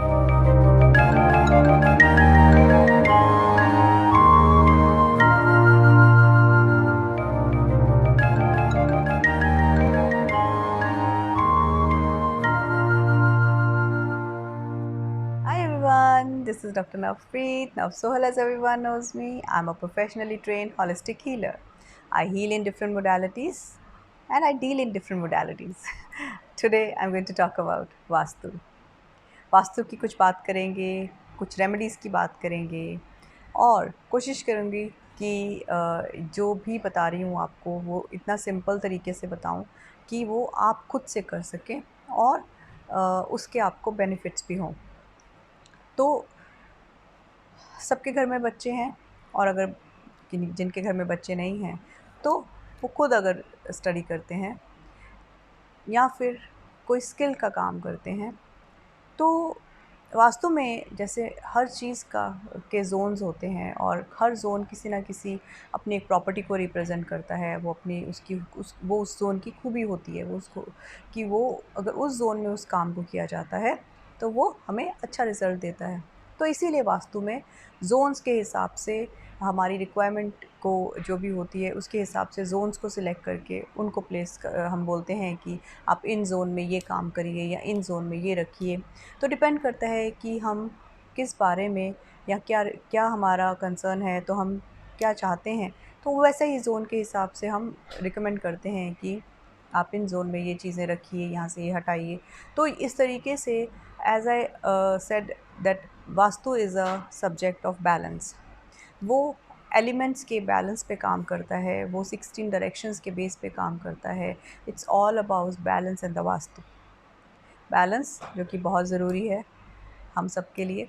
Hi everyone, this is Dr. Navpreet. Now, Sohal, as everyone knows me, I'm a professionally trained holistic healer. I heal in different modalities and I deal in different modalities. Today, I'm going to talk about vastu. Vastu की कुछ बात करेंगे, कुछ remedies की बात करेंगे और कोशिश करूँगी कि जो भी बता रही हूँ आपको वो इतना सिंपल तरीके से बताऊँ कि वो आप खुद से कर सकें और उसके आपको बेनिफिट्स भी हों। तो सबके घर में बच्चे हैं और अगर जिनके घर में बच्चे नहीं हैं तो वो खुद अगर स्टडी करते हैं या फिर कोई स्किल का काम करते हैं तो वास्तु में जैसे हर चीज़ का के जोन्स होते हैं और हर जोन किसी ना किसी अपनी एक प्रॉपर्टी को रिप्रेजेंट करता है। वो अपनी उसकी उस जोन की खूबी होती है वो उसको कि वो अगर उस जोन में उस काम को किया जाता है तो वो हमें अच्छा रिज़ल्ट देता है। तो इसीलिए वास्तु में जोन्स के हिसाब से हमारी रिक्वायरमेंट को जो भी होती है उसके हिसाब से जोन्स को सिलेक्ट करके उनको हम बोलते हैं कि आप इन जोन में ये काम करिए या इन जोन में ये रखिए। तो डिपेंड करता है कि हम किस बारे में या क्या क्या हमारा कंसर्न है, तो हम क्या चाहते हैं, तो वैसे ही ज़ोन के हिसाब से हम रिकमेंड करते हैं कि आप इन ज़ोन में ये चीज़ें रखिए, यहाँ से ये हटाइए। तो इस तरीके से as I said that vastu is a subject of balance. वो एलिमेंट्स के बैलेंस पे काम करता है, वो 16 डायरेक्शंस के बेस पे काम करता है। It's all about balance in the vastu. Balance जो कि बहुत ज़रूरी है हम सब के लिए,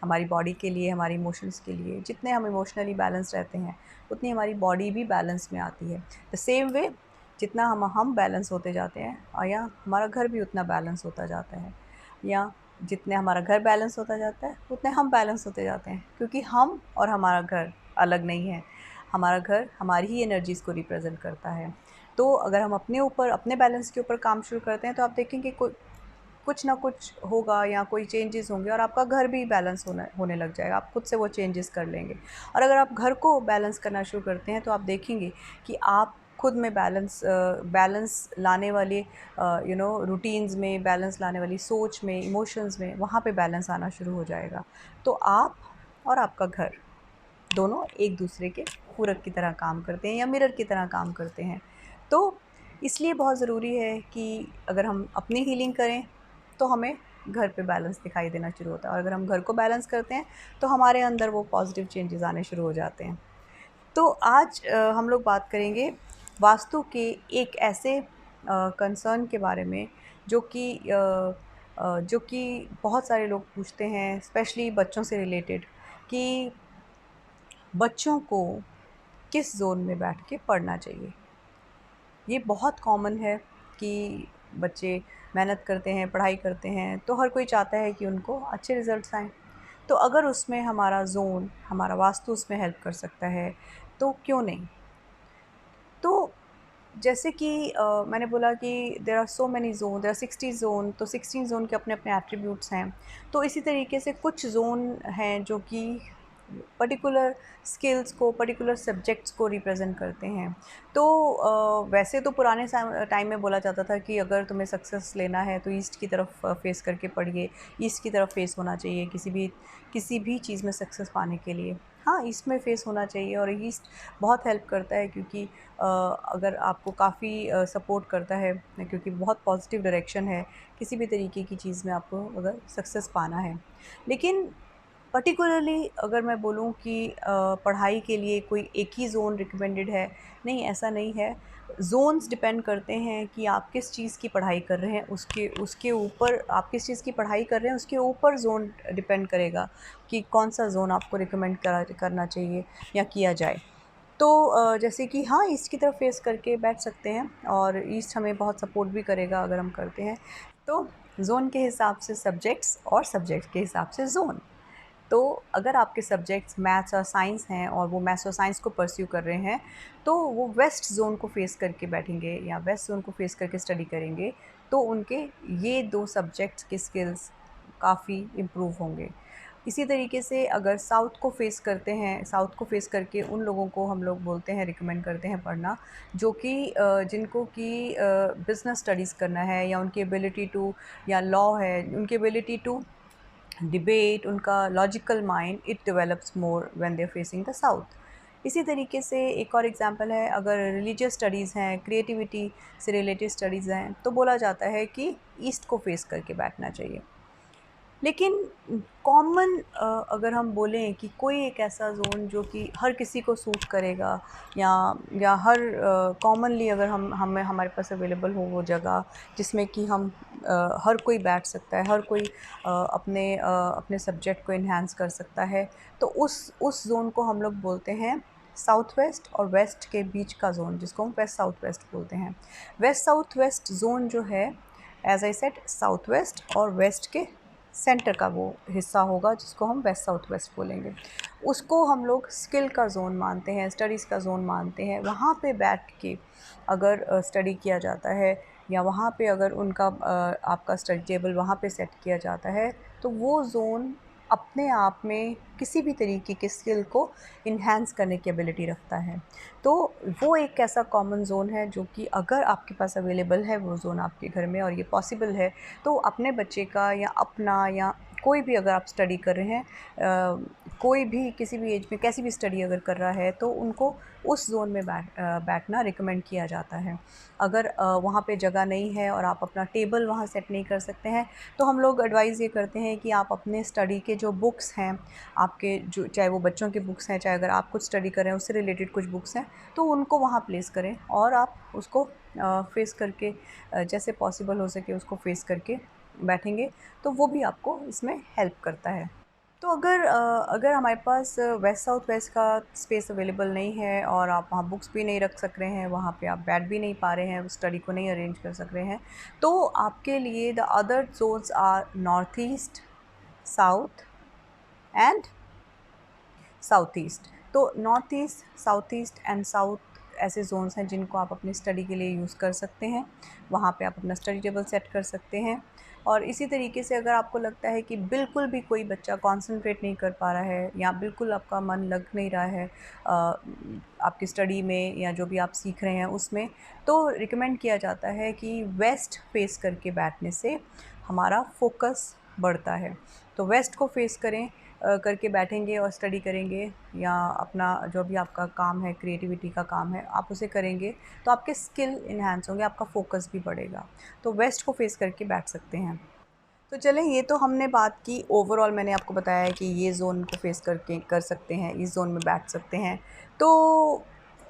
हमारी बॉडी के लिए, हमारी इमोशंस के लिए। जितने हम इमोशनली बैलेंस रहते हैं उतनी हमारी बॉडी भी बैलेंस में आती है। द सेम वे जितना हम बैलेंस होते जाते हैं और या हमारा घर भी उतना बैलेंस होता जाता है, या जितने हमारा घर बैलेंस होता जाता है उतने हम बैलेंस होते जाते हैं, क्योंकि हम और हमारा घर अलग नहीं है। हमारा घर हमारी ही एनर्जीज़ को रिप्रेजेंट करता है। तो अगर हम अपने ऊपर, अपने बैलेंस के ऊपर काम शुरू करते हैं तो आप देखेंगे कुछ ना कुछ होगा या कोई चेंजेस होंगे और आपका घर भी बैलेंस होने लग जाएगा। आप खुद से वो चेंजेस कर लेंगे। और अगर आप घर को बैलेंस करना शुरू करते हैं तो आप देखेंगे कि आप खुद में बैलेंस लाने वाले रूटीन्स में, बैलेंस लाने वाली सोच में, इमोशंस में, वहाँ पे बैलेंस आना शुरू हो जाएगा। तो आप और आपका घर दोनों एक दूसरे के पूरक की तरह काम करते हैं या मिरर की तरह काम करते हैं। तो इसलिए बहुत ज़रूरी है कि अगर हम अपनी हीलिंग करें तो हमें घर पे बैलेंस दिखाई देना शुरू होता है, और अगर हम घर को बैलेंस करते हैं तो हमारे अंदर वो पॉजिटिव चेंजेस आने शुरू हो जाते हैं। तो आज हम लोग बात करेंगे वास्तु के एक ऐसे कंसर्न के बारे में जो कि बहुत सारे लोग पूछते हैं, स्पेशली बच्चों से रिलेटेड, कि बच्चों को किस ज़ोन में बैठ के पढ़ना चाहिए। ये बहुत कॉमन है कि बच्चे मेहनत करते हैं, पढ़ाई करते हैं, तो हर कोई चाहता है कि उनको अच्छे रिज़ल्ट्स आएँ। तो अगर उसमें हमारा ज़ोन, हमारा वास्तु उसमें हेल्प कर सकता है, तो क्यों नहीं? तो जैसे कि मैंने बोला कि there are so many zone, there are 60 zone, तो 16 ज़ोन के अपने-अपने एट्रीब्यूट्स हैं। तो इसी तरीके से कुछ ज़ोन हैं जो कि पर्टिकुलर स्किल्स को, पर्टिकुलर सब्जेक्ट्स को रिप्रेजेंट करते हैं। तो वैसे तो पुराने टाइम में बोला जाता था कि अगर तुम्हें सक्सेस लेना है तो ईस्ट की तरफ फेस करके पढ़िए, ईस्ट की तरफ फेस होना चाहिए किसी भी चीज़ में सक्सेस पाने के लिए। हाँ, ईस्ट में फेस होना चाहिए और ईस्ट बहुत हेल्प करता है, क्योंकि अगर आपको काफ़ी सपोर्ट करता है, क्योंकि बहुत पॉजिटिव डायरेक्शन है किसी भी तरीके की चीज़ में आपको अगर सक्सेस पाना है। लेकिन पर्टिकुलरली अगर मैं बोलूँ कि पढ़ाई के लिए कोई एक ही ज़ोन रिकमेंडेड है, नहीं, ऐसा नहीं है। ज़ोन्स डिपेंड करते हैं कि आप किस चीज़ की पढ़ाई कर रहे हैं, उसके उसके ऊपर आप किस चीज़ की पढ़ाई कर रहे हैं उसके ऊपर ज़ोन डिपेंड करेगा कि कौन-सा ज़ोन आपको रिकमेंड करना चाहिए या किया जाए। तो जैसे कि हाँ, ईस्ट की तरफ फेस करके बैठ सकते हैं और ईस्ट हमें बहुत सपोर्ट भी करेगा अगर हम करते हैं। तो ज़ोन के हिसाब से सब्जेक्ट्स और सब्जेक्ट के हिसाब से ज़ोन। तो अगर आपके सब्जेक्ट्स मैथ्स और साइंस हैं और वो मैथ्स और साइंस को परस्यू कर रहे हैं, तो वो वेस्ट ज़ोन को फेस करके बैठेंगे या वेस्ट ज़ोन को फेस करके स्टडी करेंगे। तो उनके ये 2 सब्जेक्ट्स के स्किल्स काफ़ी इम्प्रूव होंगे। इसी तरीके से अगर साउथ को फेस करते हैं, साउथ को फेस करके उन लोगों को हम लोग बोलते हैं, रिकमेंड करते हैं पढ़ना, जो कि जिनको कि बिज़नेस स्टडीज़ करना है, या उनकी एबिलिटी टू, या लॉ है, उनकी एबिलिटी टू डिबेट, उनका logical mind it develops more when they are facing the south. इसी तरीके से एक और एग्जांपल है, अगर रिलीजियस स्टडीज़ हैं, क्रिएटिविटी से रिलेटेड स्टडीज़ हैं, तो बोला जाता है कि ईस्ट को फेस करके बैठना चाहिए। लेकिन कॉमन अगर हम बोलें कि कोई एक ऐसा ज़ोन जो कि हर किसी को सूट करेगा, या हर कॉमनली अगर हमें हमारे पास अवेलेबल हो वो जगह जिसमें कि हम हर कोई बैठ सकता है, हर कोई अपने सब्जेक्ट को इन्हांस कर सकता है, तो उस ज़ोन को हम लोग बोलते हैं साउथ वेस्ट और वेस्ट के बीच का ज़ोन, जिसको हम वेस्ट साउथ वेस्ट बोलते हैं। वेस्ट साउथ वेस्ट ज़ोन जो है, as I said, south west और वेस्ट के सेंटर का वो हिस्सा होगा, जिसको हम वेस्ट साउथ वेस्ट बोलेंगे। उसको हम लोग स्किल का ज़ोन मानते हैं, स्टडीज़ का ज़ोन मानते हैं। वहाँ पे बैठ के अगर स्टडी किया जाता है, या वहाँ पे अगर उनका आपका स्टडी टेबल वहाँ पे सेट किया जाता है, तो वो ज़ोन अपने आप में किसी भी तरीके के स्किल को इन्हांस करने की एबिलिटी रखता है। तो वो एक ऐसा कॉमन ज़ोन है जो कि अगर आपके पास अवेलेबल है वो ज़ोन आपके घर में, और ये पॉसिबल है, तो अपने बच्चे का या अपना, या कोई भी अगर आप स्टडी कर रहे हैं, कोई भी किसी भी एज में कैसी भी स्टडी अगर कर रहा है, तो उनको उस ज़ोन में बैठना रिकमेंड किया जाता है। अगर वहाँ पे जगह नहीं है और आप अपना टेबल वहाँ सेट नहीं कर सकते हैं, तो हम लोग एडवाइज़ ये करते हैं कि आप अपने स्टडी के जो बुक्स हैं आपके, जो चाहे वो बच्चों की बुक्स हैं, चाहे अगर आप कुछ स्टडी कर रहे हैं उससे रिलेटेड कुछ बुक्स हैं, तो उनको वहाँ प्लेस करें, और आप उसको फेस करके जैसे पॉसिबल हो सके उसको फेस करके बैठेंगे, तो वो भी आपको इसमें हेल्प करता है। तो अगर हमारे पास वेस्ट साउथ वेस्ट का स्पेस अवेलेबल नहीं है, और आप वहाँ बुक्स भी नहीं रख सक रहे हैं, वहाँ पे आप बैठ भी नहीं पा रहे हैं, स्टडी को नहीं अरेंज कर सक रहे हैं, तो आपके लिए the other zones are north east, south and south east. तो north east, south east and south ऐसे जोन्स हैं जिनको आप अपनी स्टडी के लिए यूज़ कर सकते हैं। वहाँ पे आप अपना स्टडी टेबल सेट कर सकते हैं। और इसी तरीके से अगर आपको लगता है कि बिल्कुल भी कोई बच्चा कंसंट्रेट नहीं कर पा रहा है, या बिल्कुल आपका मन लग नहीं रहा है आपकी स्टडी में, या जो भी आप सीख रहे हैं उसमें, तो रिकमेंड किया जाता है कि वेस्ट फेस करके बैठने से हमारा फोकस बढ़ता है। तो वेस्ट को फेस करें, करके बैठेंगे और स्टडी करेंगे, या अपना जो भी आपका काम है, क्रिएटिविटी का काम है, आप उसे करेंगे, तो आपके स्किल इन्हांस होंगे, आपका फोकस भी बढ़ेगा। तो वेस्ट को फेस करके बैठ सकते हैं। तो चलें, ये तो हमने बात की ओवरऑल, मैंने आपको बताया है कि ये ज़ोन को फेस करके कर सकते हैं, इस ज़ोन में बैठ सकते हैं। तो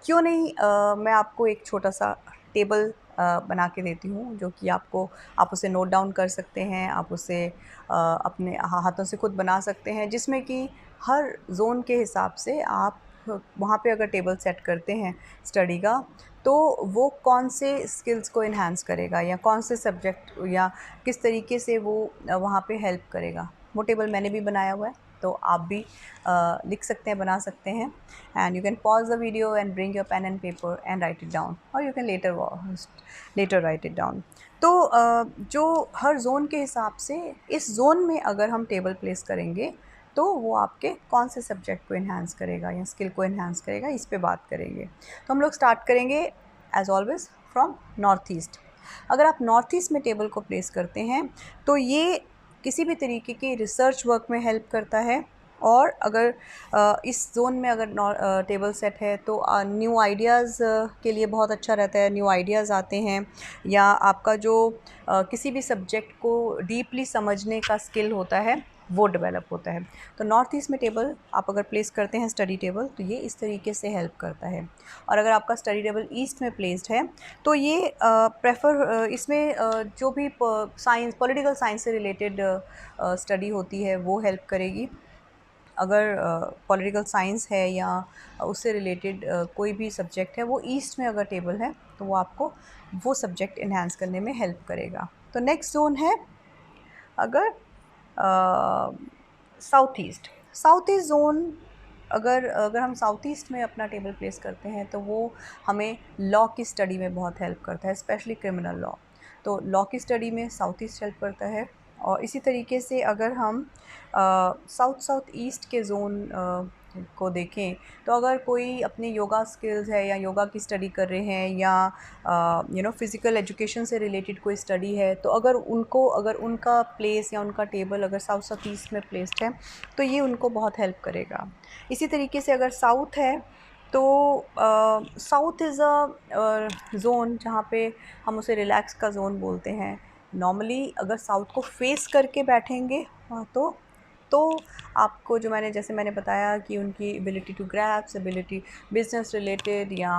क्यों नहीं मैं आपको एक छोटा सा टेबल बना के देती हूँ, जो कि आप उसे नोट डाउन कर सकते हैं, आप उसे अपने हाथों से खुद बना सकते हैं, जिसमें कि हर ज़ोन के हिसाब से आप वहाँ पे अगर टेबल सेट करते हैं स्टडी का, तो वो कौन से स्किल्स को इन्हांस करेगा, या कौन से सब्जेक्ट, या किस तरीके से वो वहाँ पे हेल्प करेगा। वो टेबल मैंने भी बनाया हुआ है, तो आप भी लिख सकते हैं, बना सकते हैं। And you can pause the video and bring your pen and paper and write it down, और you can later write it down. तो जो हर जोन के हिसाब से इस जोन में अगर हम टेबल प्लेस करेंगे, तो वो आपके कौन से सब्जेक्ट को इन्हांस करेगा या स्किल को इन्हांस करेगा, इस पे बात करेंगे। तो हम लोग स्टार्ट करेंगे as always from north east. अगर आप नॉर्थ ईस्ट में टेबल को प्लेस करते हैं, तो ये किसी भी तरीके की रिसर्च वर्क में हेल्प करता है। और अगर इस जोन में अगर टेबल सेट है, तो न्यू आइडियाज़ के लिए बहुत अच्छा रहता है, न्यू आइडियाज़ आते हैं, या आपका जो किसी भी सब्जेक्ट को डीपली समझने का स्किल होता है वो डेवलप होता है। तो नॉर्थ ईस्ट में टेबल आप अगर प्लेस करते हैं स्टडी टेबल, तो ये इस तरीके से हेल्प करता है। और अगर आपका स्टडी टेबल ईस्ट में प्लेस्ड है, तो ये इसमें जो भी साइंस, पॉलिटिकल साइंस से रिलेटेड स्टडी होती है वो हेल्प करेगी। अगर पॉलिटिकल साइंस है या उससे रिलेटेड कोई भी सब्जेक्ट है, वो ईस्ट में अगर टेबल है, तो वो आपको वो सब्जेक्ट इन्हांस करने में हेल्प करेगा। तो नेक्स्ट जोन है अगर south east. South east zone, अगर अगर हम साउथ ईस्ट में अपना टेबल प्लेस करते हैं, तो वो हमें लॉ की स्टडी में बहुत हेल्प करता है, स्पेशली क्रिमिनल लॉ। तो लॉ की स्टडी में साउथ ईस्ट हेल्प करता है। और इसी तरीके से अगर हम साउथ ईस्ट के ज़ोन को देखें, तो अगर कोई अपनी योगा स्किल्स है या योगा की स्टडी कर रहे हैं या फ़िज़िकल एजुकेशन से रिलेटेड कोई स्टडी है, तो अगर उनका प्लेस या उनका टेबल अगर साउथ ईस्ट में प्लेस्ड है तो ये उनको बहुत हेल्प करेगा। इसी तरीके से अगर साउथ है तो साउथ इज़ अ ज़ोन जहाँ पे हम उसे रिलैक्स का ज़ोन बोलते हैं। नॉर्मली अगर साउथ को फेस करके बैठेंगे तो आपको जो जैसे मैंने बताया कि उनकी ability to grasp, ability business related या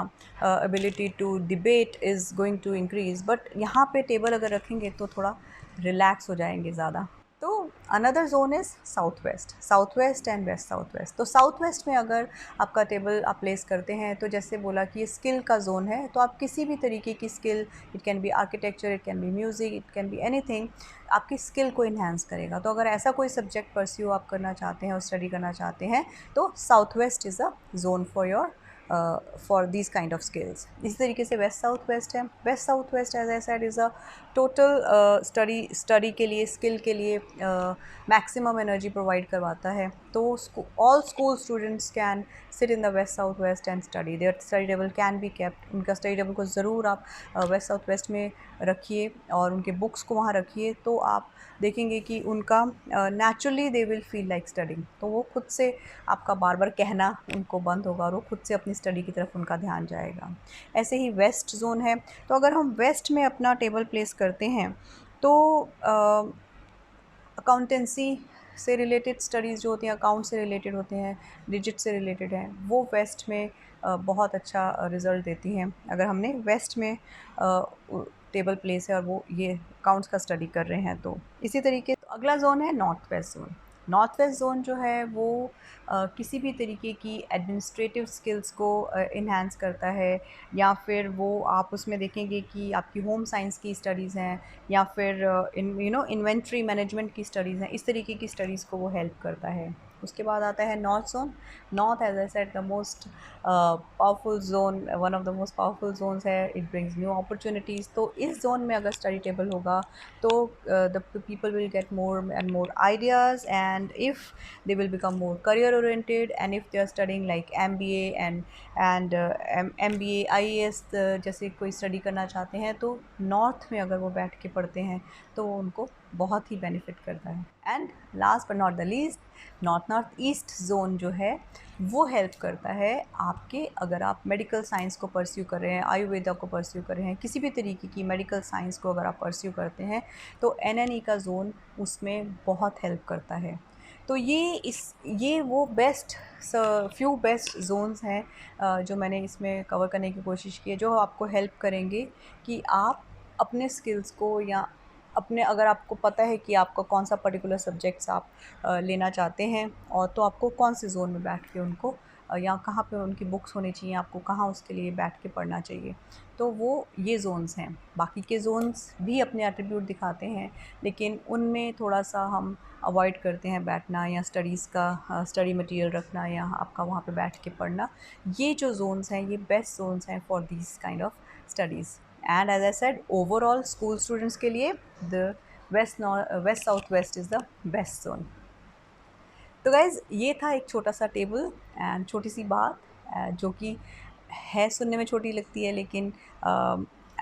ability to debate is going to increase. But यहाँ पे टेबल अगर रखेंगे तो थोड़ा रिलैक्स हो जाएंगे ज़्यादा। तो another zone is south west and west. तो साउथ वेस्ट में अगर आपका टेबल आप प्लेस करते हैं, तो जैसे बोला कि ये स्किल का जोन है, तो आप किसी भी तरीके की skill, it can be architecture, it can be music, it can be anything, आपकी स्किल को इन्हांस करेगा। तो अगर ऐसा कोई सब्जेक्ट परस्यू आप करना चाहते हैं और स्टडी करना चाहते हैं, तो south west is a zone for these kind of skills. इसी तरीके से west south west as I said is a total study के लिए, स्किल के लिए मैक्सिमम एनर्जी प्रोवाइड करवाता है। तो all school students can sit in the west south west and study, there study table can be kept. उनका study table को ज़रूर आप वेस्ट साउथ वेस्ट में रखिए और उनके बुक्स को वहाँ रखिए, तो आप देखेंगे कि उनका naturally they will feel like studying. तो वो खुद से आपका बार बार कहना उनको बंद होगा और वो खुद से अपनी स्टडी की तरफ उनका ध्यान जाएगा। ऐसे ही वेस्ट जोन है, तो अगर हम वेस्ट में अपना टेबल प्लेस करते हैं तो अकाउंटेंसी से रिलेटेड स्टडीज़ जो होती हैं, अकाउंट से रिलेटेड होते हैं, डिजिट से रिलेटेड हैं, वो वेस्ट में बहुत अच्छा रिज़ल्ट देती हैं अगर हमने वेस्ट में टेबल प्लेस है और वो ये अकाउंट्स का स्टडी कर रहे हैं। तो इसी तरीके तो अगला ज़ोन है नॉर्थ वेस्ट ज़ोन जो है वो किसी भी तरीके की एडमिनिस्ट्रेटिव स्किल्स को इन्हांस करता है, या फिर वो आप उसमें देखेंगे कि आपकी होम साइंस की स्टडीज़ हैं या फिर इन्वेंट्री मैनेजमेंट की स्टडीज़ हैं, इस तरीके की स्टडीज़ को वो हेल्प करता है। उसके बाद आता है north zone. North as I said the most powerful zone, one of the most powerful zones है, इट ब्रिंग्स न्यू अपॉर्चुनिटीज़। तो इस जोन में अगर स्टडी टेबल होगा तो the people will get more and more ideas, and if they will become more career oriented, and if they are studying like MBA and MBA IAS जैसे कोई study करना चाहते हैं, तो नॉर्थ में अगर वो बैठ के पढ़ते हैं तो वो उनको बहुत ही बेनिफिट करता है। And last but not the least, north east zone जो है वो हेल्प करता है आपके, अगर आप मेडिकल साइंस को परस्यू कर रहे हैं, आयुर्वेदा को परस्यू कर रहे हैं, किसी भी तरीके की मेडिकल साइंस को अगर आप परस्यू करते हैं, तो NNE का जोन उसमें बहुत हेल्प करता है। तो ये वो फ्यू बेस्ट जोन्स हैं जो मैंने इसमें कवर करने की कोशिश की है, जो आपको हेल्प करेंगे कि आप अपने स्किल्स को, या अपने, अगर आपको पता है कि आपका कौन सा पर्टिकुलर सब्जेक्ट्स आप लेना चाहते हैं, और तो आपको कौन से जोन में बैठ के उनको या कहाँ पे उनकी बुक्स होनी चाहिए, आपको कहाँ उसके लिए बैठ के पढ़ना चाहिए, तो वो ये जोन्स हैं। बाकी के जोन्स भी अपने एट्रीब्यूट दिखाते हैं, लेकिन उनमें थोड़ा सा हम अवॉइड करते हैं बैठना या स्टडी मटेरियल रखना या आपका वहाँ पे बैठ के पढ़ना। ये जो जोन्स हैं ये बेस्ट जोन्स हैं for this kind of studies. And as I said, overall school students के लिए the west south west is the best zone. तो गाइज़, ये था एक छोटा सा टेबल एंड छोटी सी बात जो कि है सुनने में छोटी लगती है, लेकिन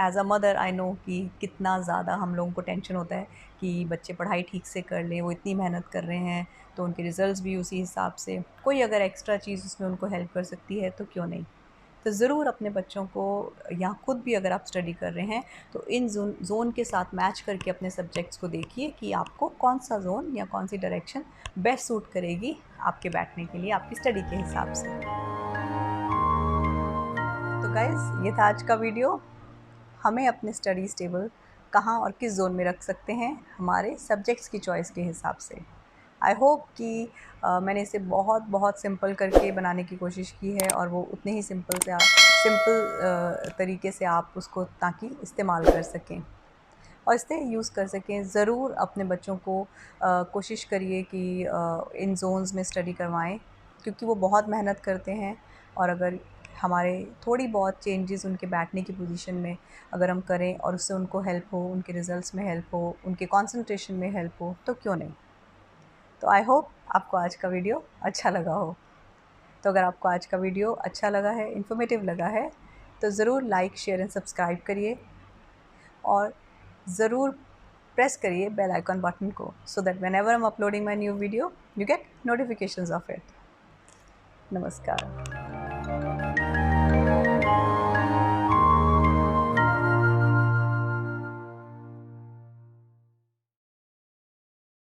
as a mother I know कि कितना ज़्यादा हम लोगों को टेंशन होता है कि बच्चे पढ़ाई ठीक से कर लें, वो इतनी मेहनत कर रहे हैं तो उनके रिज़ल्ट्स भी उसी हिसाब से, कोई अगर एक्स्ट्रा चीज़ उसमें उनको हेल्प कर सकती है तो क्यों नहीं। तो ज़रूर अपने बच्चों को, या खुद भी अगर आप स्टडी कर रहे हैं, तो इन जोन के साथ मैच करके अपने सब्जेक्ट्स को देखिए कि आपको कौन सा जोन या कौन सी डायरेक्शन बेस्ट सूट करेगी आपके बैठने के लिए, आपकी स्टडी के हिसाब से। तो गाइज़, ये था आज का वीडियो। हमें अपने स्टडीज़ टेबल कहाँ और किस जोन में रख सकते हैं हमारे सब्जेक्ट्स की चॉइस के हिसाब से। आई होप कि मैंने इसे बहुत बहुत सिंपल करके बनाने की कोशिश की है, और वो उतने ही सिंपल तरीके से आप उसको ताकि इस्तेमाल कर सकें और इसे यूज़ कर सकें। ज़रूर अपने बच्चों को कोशिश करिए कि इन जोन्स में स्टडी करवाएं, क्योंकि वो बहुत मेहनत करते हैं, और अगर हमारे थोड़ी बहुत चेंजेस उनके बैठने की पोजीशन में अगर हम करें और उससे उनको हेल्प हो, उनके रिजल्ट्स में हेल्प हो, उनके कंसंट्रेशन में हेल्प हो, तो क्यों नहीं। तो आई होप आपको आज का वीडियो अच्छा लगा हो। तो अगर आपको आज का वीडियो अच्छा लगा है, इन्फॉर्मेटिव लगा है, तो ज़रूर लाइक, शेयर एंड सब्सक्राइब करिए और ज़रूर प्रेस करिए बेल आइकॉन बटन को, so that whenever I am uploading my new video you get notifications of it. नमस्कार।